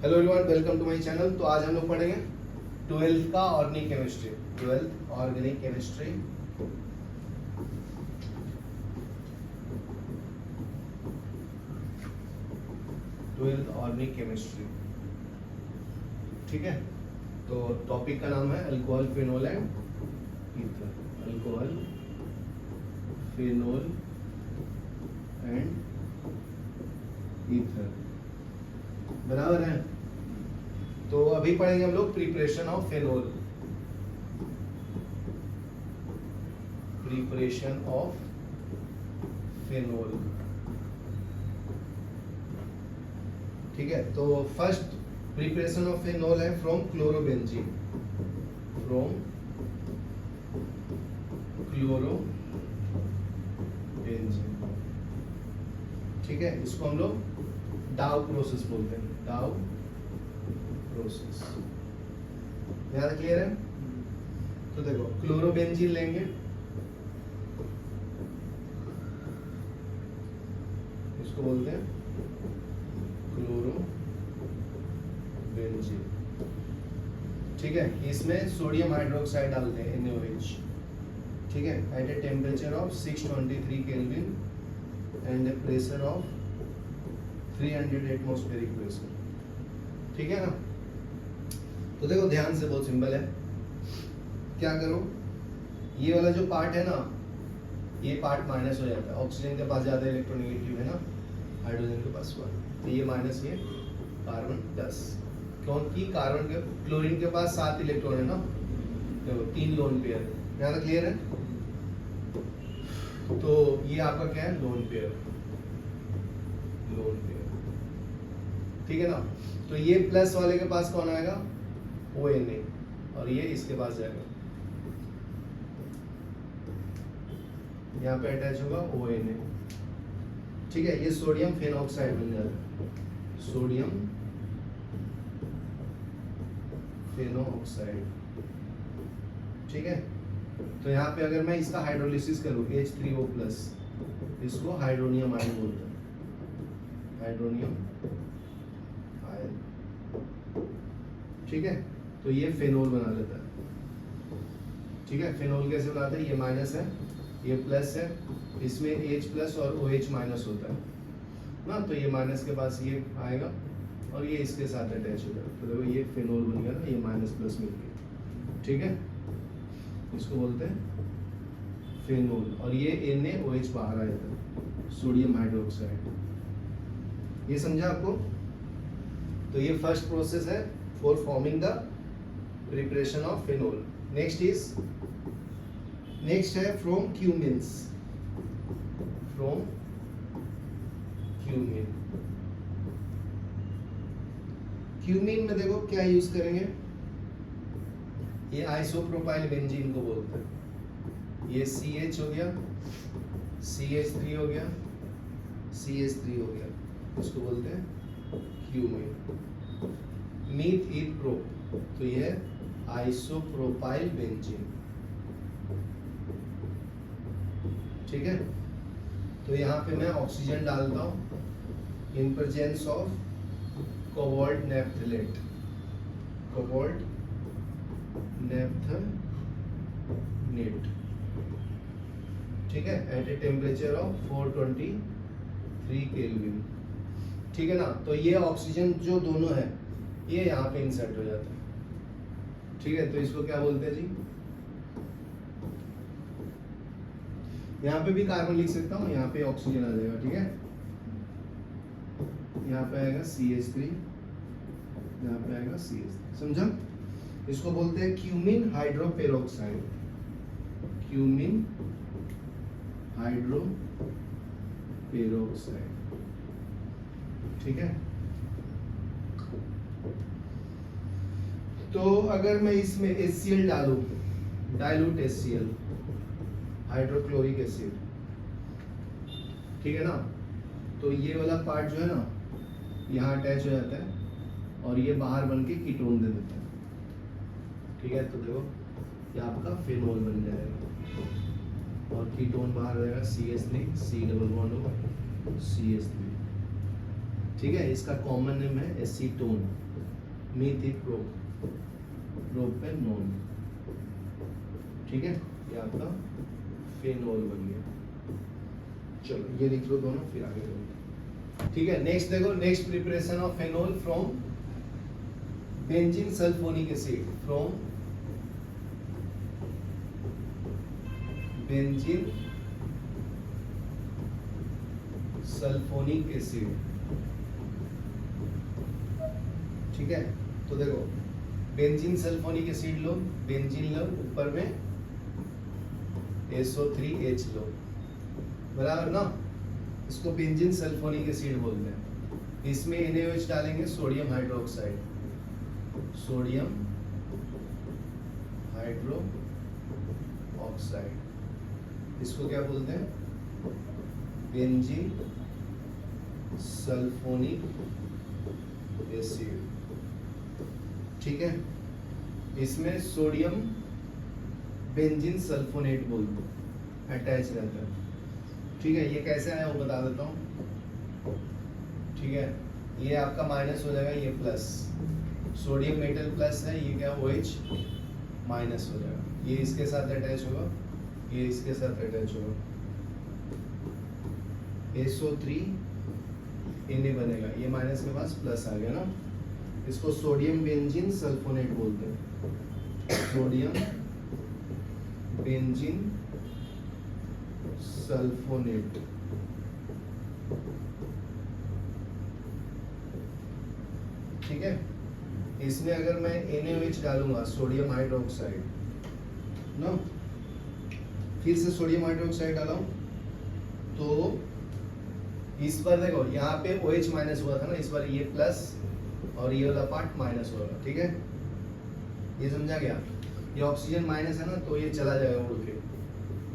Hello everyone, welcome to my channel. तो आज हम लोग पढ़ेंगे 12th का organic chemistry. 12th organic chemistry. Organic chemistry, ठीक है। तो टॉपिक का नाम है alcohol, phenol and ether. Alcohol, phenol and ether, बराबर है। तो अभी पढ़ेंगे हम लोग preparation of phenol. Preparation of phenol, ठीक है। तो फर्स्ट प्रिपरेशन ऑफ फेनोल है फ्रॉम क्लोरोबेंजीन। फ्रॉम क्लोरोबेंजीन, ठीक है। इसको हम लोग डाउ प्रोसेस बोलते हैं। डाउ प्रोसेस, यहाँ तक क्लियर है। तो देखो, क्लोरोबेंजीन लेंगे, इसको बोलते हैं क्लोरोबेंजीन, ठीक है। इसमें सोडियम हाइड्रोक्साइड डालते हैं, NaOH, ठीक है, at a temperature of 623 kelvin and a pressure of 300 atmospheric pressure, ठीक है ना। तो देखो ध्यान से, बहुत सिंपल है। क्या करो, ये वाला जो पार्ट है ना, ये पार्ट माइनस हो जाता है। ऑक्सीजन के पास ज्यादा इलेक्ट्रोनेगेटिव है ना, हाइड्रोजन के पास 1, तो ये माइनस, ये कार्बन 10, क्योंकि कार्बन के, क्लोरीन के पास 7 इलेक्ट्रॉन है ना, देखो 3 लोन पेयर। यहाँ तक क्लियर है। तो ये आपका क्या है, लोन पेयर, लोन पेयर, ठीक है ना। तो ये प्लस वाले के पास कौन आएगा, ONA, और ये इसके पास जाएगा, यहाँ पे अटैच होगा ONA, ठीक है। ये सोडियम फेनॉक्साइड बन जाता है, सोडियम फेनॉक्साइड, ठीक है। तो यहाँ पे अगर मैं इसका हाइड्रोलिसिस करूँ, H3O+, इसको हाइड्रोनियम आयन बोलते हैं, हाइड्रोनियम आयन, ठीक है। तो ये फेनोल बना लेता है, ठीक है। फेनोल कैसे बनाता है, ये माइनस है, ये प्लस है, इसमें H+ और OH- होता है ना, तो ये माइनस के पास ये आएगा और ये इसके साथ अटैच हो जाएगा, तो देखो ये फेनोल बन गया ना, ये माइनस प्लस मिल गया, ठीक है। इसको बोलते हैं फेनोल, और ये NaOH बाहर आ जाता है, सोडियम हाइड्रोक्साइड। ये समझा आपको। तो ये फर्स्ट प्रोसेस है for forming the preparation of phenol. Next है from cumenes. From cumene, cumene में देखो क्या यूज करेंगे, ये आइसोप्रोपाइल बेंजीन को बोलते हैं। ये CH हो गया, CH3 हो गया, CH3 हो गया, इसको बोलते हैं क्यूमिन। मीथ ईथ प्रो, तो ये आइसोप्रोपाइल बेंजीन, ठीक है। तो यहाँ पे मैं ऑक्सीजन डालता हूँ in presence of cobalt naphthalate, cobalt naphthalate, ठीक है, at a temperature of 423 Kelvin, ठीक है ना। तो ये ऑक्सीजन जो दोनों है, ये यहाँ पे इंसर्ट हो जाता है, ठीक है। तो इसको क्या बोलते हैं जी, यहाँ पे भी कार्बन लिख सकता हूँ, यहाँ पे ऑक्सीजन आ जाएगा, ठीक है। यहाँ पे आएगा CH3, यहाँ पे आएगा CH3, समझा। इसको बोलते हैं क्यूमिन हाइड्रोपेरोक्साइड, क्यूमिन हाइड्रोपेरोक्साइड, ठीक है। तो अगर मैं इसमें HCl डालूं, डाइल्यूट HCl, हाइड्रोक्लोरिक एसिड, ठीक है ना, तो ये वाला पार्ट जो है ना, यहाँ अटैच हो जाता है और ये बाहर बन के कीटोन दे देता है, ठीक है। तो देखो ये आपका फेनोल बन जाएगा और कीटोन बाहर रहेगा, CH3, C डबल बॉन्ड होगा, CH3, ठीक है। इसका कॉमन नेम है एसीटोन, मिथिप्रोपेनोन। ठीक है, ये आपका फेनोल बन गया। चलो ये लिख लो दोनों, फिर आगे बढ़ो। ठीक है, नेक्स्ट देखो, next preparation of phenol from benzene sulphonic acid, from benzene sulphonic acid. ठीक है, तो देखो बेंजीन सल्फोनिक एसिड लो, बेंजीन लो, ऊपर में SO3H लो, बराबर ना। इसको बेंजीन सल्फोनिक एसिड बोलते हैं। इसमें NaOH डालेंगे, sodium hydroxide, sodium hydro oxide. इसको क्या बोलते हैं? Benzene sulphonic acid. ठीक है, इसमें सोडियम बेंजीन सल्फोनेट बोलते हैं, अटैच रहता है। ठीक है, ये कैसे आया वो बता देता हूँ। ठीक है, ये आपका माइनस हो जाएगा, ये प्लस, सोडियम मेटल प्लस है, ये क्या OH माइनस हो जाएगा, ये इसके साथ अटैच होगा, ये इसके साथ अटैच होगा, SO3 Na बनेगा, ये माइनस के पास प्लस आ गया ना। इसको सोडियम बेंजीन सल्फोनेट बोलते हैं, सोडियम बेंजीन सल्फोनेट। ठीक है, इसमें अगर मैं NaOH डालूंगा, सोडियम हाइड्रोक्साइड नो, फिर से सोडियम हाइड्रोक्साइड डाला हूं, तो इस पर देखो यहाँ पे OH माइनस हुआ था ना, इस बार ये प्लस और ये वाला पार्ट माइनस होगा। ठीक है, ये समझा गया। ये ऑक्सीजन माइनस है ना, तो ये चला जाएगा उड़ के,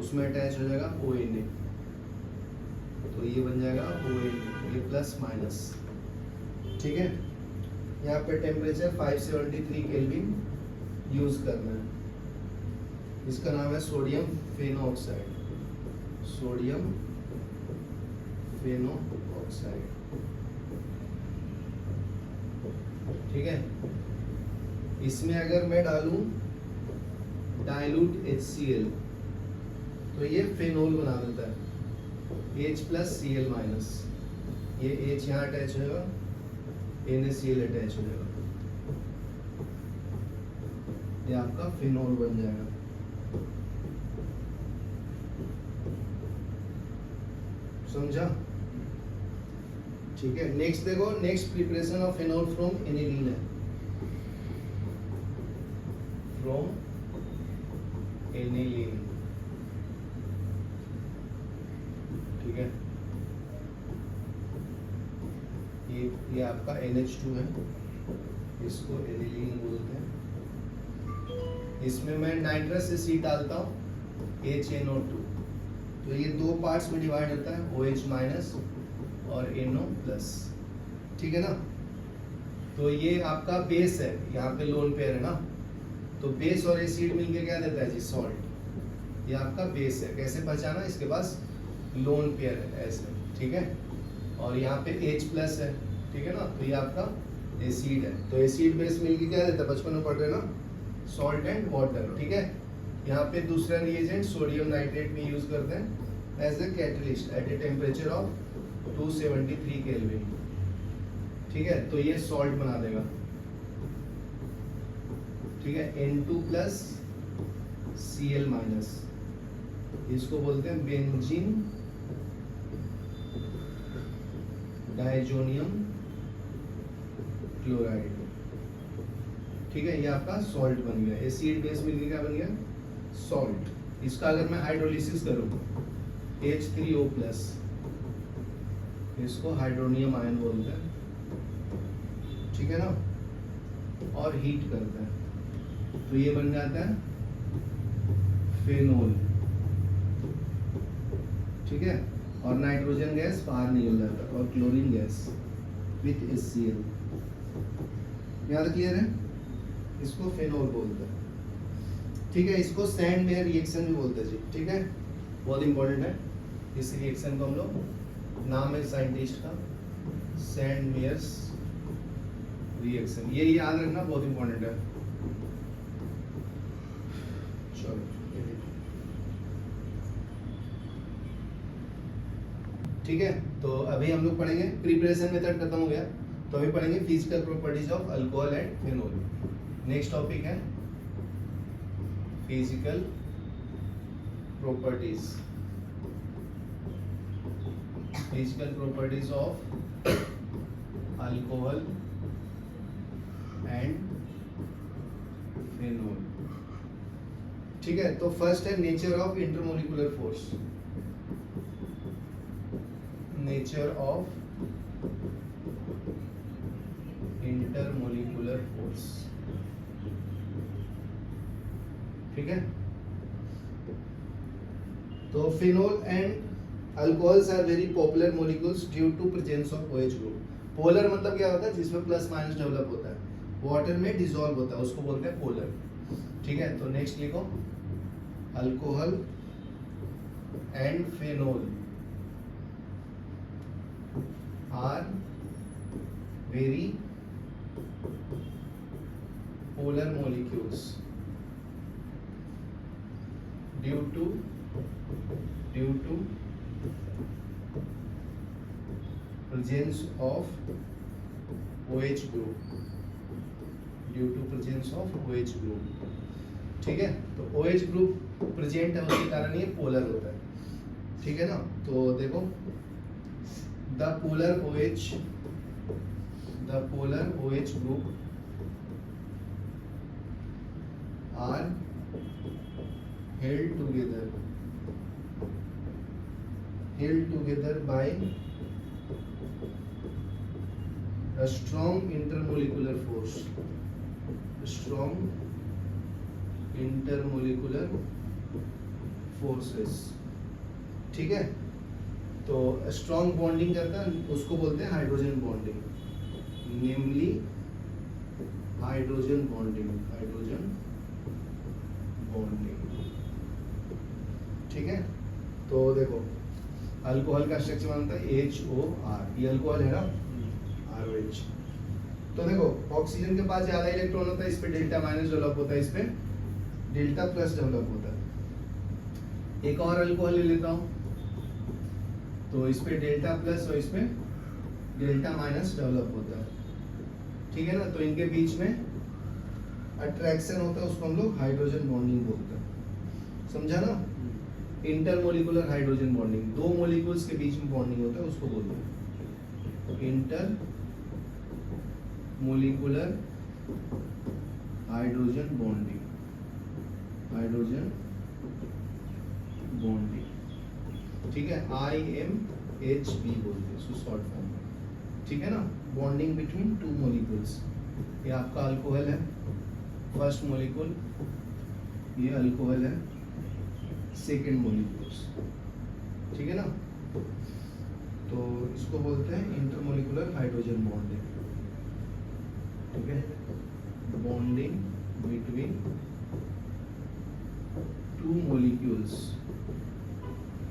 उसमें अटैच हो जाएगा ONA, तो ये बन जाएगा ONA, ये प्लस माइनस। ठीक है, यहाँ पे टेम्परेचर 573 केल्विन यूज करना है। इसका नाम है सोडियम फेनोऑक्साइड, सोडियम फेनोऑक्साइड। ठीक है, इसमें अगर मैं डालूं डाइल्यूट HCl, तो ये फेनोल बना देता है, H प्लस Cl माइनस, ये H यहाँ अटैच होगा, NaCl अटैच हो जाएगा, ये आपका फेनोल बन जाएगा। समझा? ठीक है, नेक्स्ट देखो, next preparation of phenol from aniline है, फ्रॉम एनिलीन। ठीक है, ये आपका NH2 है, इसको एनिलीन बोलते हैं। इसमें मैं नाइट्रस एसिड डालता हूँ, HNO2, तो ये दो पार्ट्स में डिवाइड होता है, OH माइनस और NO प्लस। ठीक है ना, तो ये आपका बेस है, यहाँ पे लोन पेयर है ना, तो बेस और एसिड मिलके क्या देता है जी? सॉल्ट। ये आपका बेस है, कैसे पहचाना? इसके पास लोन पेयर है ऐसे। ठीक है, और यहाँ पे H प्लस है। ठीक है ना, तो ये आपका एसिड है, तो एसिड बेस मिलके क्या देता है? बचपन में पढ़ रहे ना, सॉल्ट एंड वाटर। ठीक है, यहाँ पे दूसरा रिएजेंट सोडियम नाइट्रेट में यूज करते हैं as a catalyst at a temperature of 273 kelvin. ठीक है, तो ये सॉल्ट बना देगा। ठीक है, N2 प्लस Cl माइनस, इसको बोलते हैं बेंजीन डाइजोनियम क्लोराइड। ठीक है, ये आपका सॉल्ट बन गया, एसिड बेस मिलकर क्या बन गया? सॉल्ट। इसका अगर मैं हाइड्रोलिसिस करूं, H3O प्लस, इसको हाइड्रोनियम आयन बोलते हैं। ठीक है ना, और हीट करते हैं तो ये बन जाता है फेनोल। ठीक है, और नाइट्रोजन गैस बाहर निकल जाता है, और क्लोरीन गैस विथ HCl। यहाँ तक क्लियर है? इसको फेनोल बोलते हैं। ठीक है, इसको सैंड मेयर रिएक्शन भी बोलते हैं जी। ठीक है, बहुत इंपॉर्टेंट है इस रिएक्शन को हम लोग, नाम है साइंटिस्ट का, सैंड मेयर्स रिएक्शन, ये याद रखना बहुत इंपॉर्टेंट है। चलो ठीक है, तो अभी हम लोग पढ़ेंगे, प्रिपरेशन मेथड खत्म हो गया, तो अभी पढ़ेंगे physical properties of alcohol and phenol. Next topic है physical properties, physical properties of alcohol and phenol. ठीक है, तो फर्स्ट है nature of intermolecular force, nature of intermolecular force. ठीक है, तो phenol and alcohols are very popular molecules due to presence of OH group. Polar मतलब क्या होता है, जिसमें प्लस माइनस डेवलप होता है, वाटर में डिसॉल्व होता है, उसको बोलते हैं पोलर। ठीक है, तो नेक्स्ट लिखो, alcohol and phenol are very polar molecules due to presence of OH group, due to presence of OH group। ठीक है, तो OH ग्रुप प्रेजेंट है, उसके कारण ये पोलर होता है। ठीक है ना, तो देखो the polar OH group are held together by a strong intermolecular force, forces। ठीक है, तो स्ट्रॉन्ग बॉन्डिंग करता है, उसको बोलते हैं हाइड्रोजन बॉन्डिंग, नेमली हाइड्रोजन बॉन्डिंग। ठीक है, तो देखो अल्कोहल का स्ट्रक्चर बनता है HOR, ये अल्कोहल है ना, RH। तो देखो ऑक्सीजन के पास ज्यादा इलेक्ट्रॉन होता है, इस पे डेल्टा माइनस डेवलप होता है, इस पे डेल्टा प्लस डेवलप होता है। एक और अल्कोहल ले लेता हूँ, तो इस पे डेल्टा प्लस और इस पे डेल्टा माइनस डेवलप होता है। ठीक है ना, तो इनके बीच में अट्रैक्शन होता है, उसको हम लोग हाइड्रोजन बॉन्डिंग बोलते हैं। समझा ना, इंटरमोलिकुलर हाइड्रोजन बॉन्डिंग, दो मॉलिक्यूल्स के बीच में बॉन्डिंग होता है, उसको बोलते हैं इंटर मोलिकुलर हाइड्रोजन बॉन्डिंग, ठीक है, IMHB बोलते हैं इसको शॉर्ट फॉर्म में। ठीक है ना, बॉन्डिंग बिटवीन टू मॉलिक्यूल्स। ये आपका अल्कोहल है, फर्स्ट मॉलिक्यूल, ये अल्कोहल है, सेकेंड मॉलिक्यूल्स। ठीक है ना, तो इसको बोलते हैं इंटरमोलिकुलर हाइड्रोजन बॉन्डिंग। ठीक है, bonding between two molecules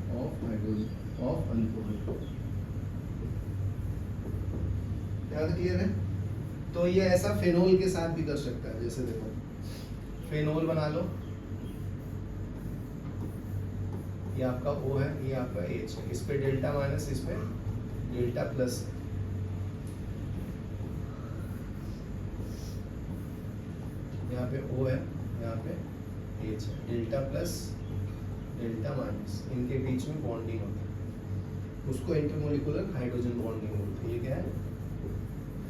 of hydrogen of alcohol. क्या क्लियर है? तो ये ऐसा फेनोल के साथ भी कर सकता है, जैसे देखो फेनोल बना लो, ये आपका O है, ये आपका H है, इस पे डेल्टा माइनस, इस पे डेल्टा प्लस है। यहाँ पे O है, यहाँ पे H है, डेल्टा प्लस डेल्टा माइनस, इनके बीच में बॉन्डिंग होती है, उसको इंटरमोलिकुलर हाइड्रोजन बॉन्डिंग बोलते हैं। ये क्या है?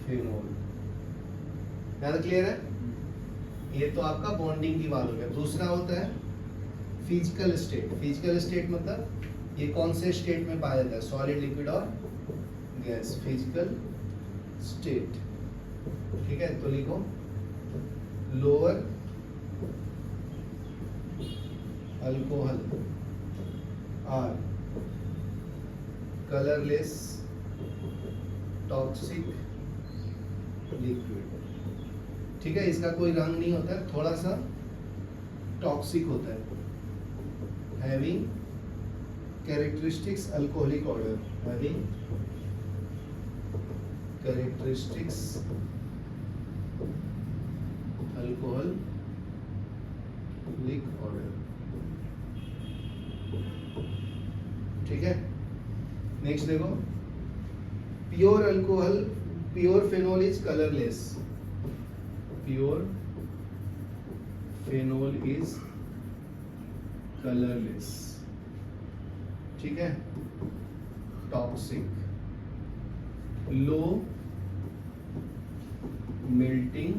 फेनोल। याद क्लियर है? ये तो आपका बॉन्डिंग की बात हो गया। दूसरा होता है फिजिकल स्टेट। फिजिकल स्टेट मतलब ये कौन से स्टेट में पाया जाता है? सॉलिड, लिक्विड और गैस। Physical state. ठीक है, तो लिखो lower alcohol are colourless toxic liquid. ठीक है, इसका कोई रंग नहीं होता है, थोड़ा सा टॉक्सिक होता है। Having characteristics alcoholic order, having characteristics alcoholic order. ठीक है, नेक्स्ट देखो, pure alcohol, pure phenol is colourless, pure phenol is colourless. ठीक है, टॉक्सिक, लो melting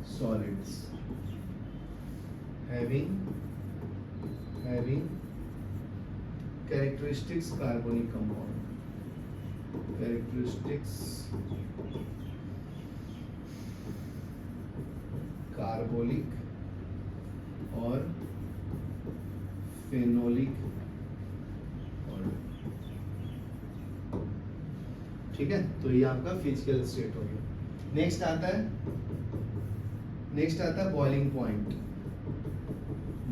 solids, having characteristics carbonic compound, characteristics carbolic और फेनोलिक ऑर्डर। ठीक है, तो ये आपका फिजिकल स्टेट हो गया। नेक्स्ट आता है बॉइलिंग पॉइंट।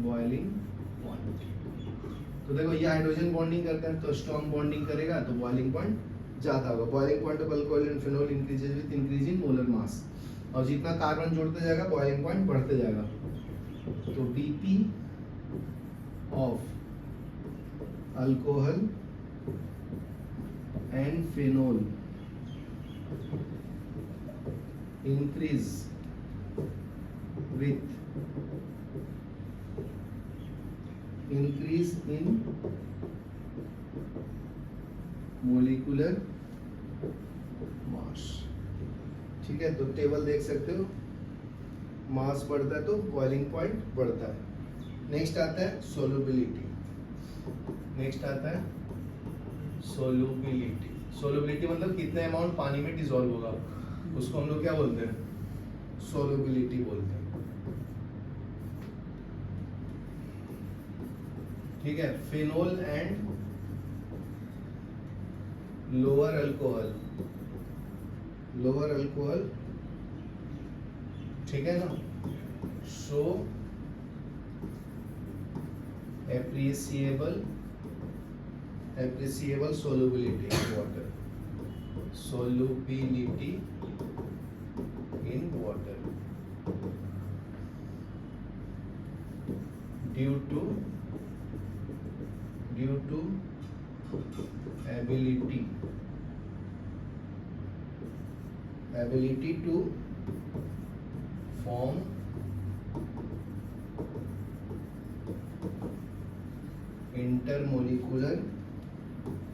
बॉइलिंग पॉइंट, तो देखो ये हाइड्रोजन बॉन्डिंग करता है तो स्ट्रॉन्ग बॉन्डिंग करेगा तो बॉइलिंग पॉइंट ज्यादा होगा। Boiling point of alcohol and phenol increases with increase in molar mass, और जितना कार्बन जोड़ते जाएगा बॉइलिंग पॉइंट बढ़ते जाएगा। तो BP of alcohol and phenol increase with increase in molecular mass। ठीक है, तो टेबल देख सकते हो, मास बढ़ता है तो बॉइलिंग पॉइंट बढ़ता है। नेक्स्ट आता है सोलुबिलिटी। सोलुबिलिटी मतलब कितने अमाउंट पानी में डिसॉल्व होगा, उसको हम लोग क्या बोलते हैं, सोलुबिलिटी बोलते हैं। ठीक है, फेनोल एंड लोअर अल्कोहल, ठीक है ना, show appreciable solubility in water, solubility in water due to ability to form intermolecular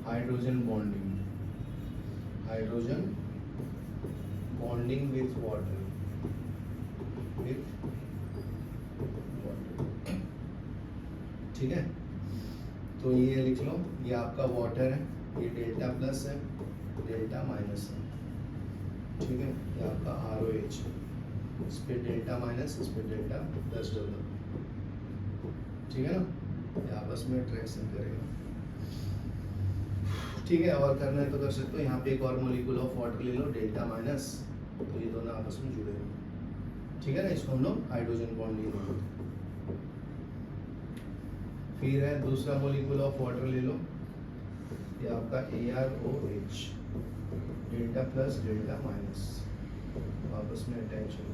hydrogen bonding with water, ठीक है। तो ये लिख लो, ये आपका वाटर है, ये डेल्टा प्लस है, डेल्टा माइनस है। ठीक है, ये आपका ROH है, इस पे डेल्टा माइनस, इस पे डेल्टा प्लस डबल। ठीक है ना, ये आपस में अट्रैक्शन करेगा। ठीक है, और करना है तो कर सकते हो। यहाँ पे एक और मॉलिक्यूल ऑफ वाटर ले लो, डेल्टा माइनस, तो ये दोनों आपस में जुड़े हुए। ठीक है ना, इसको हम लोग हाइड्रोजन बॉन्डिंग बोलते हैं। फिर है दूसरा मॉलिक्यूल ऑफ वाटर ले लो, ये आपका AROH, delta plus delta minus, आपस में अटैच हो।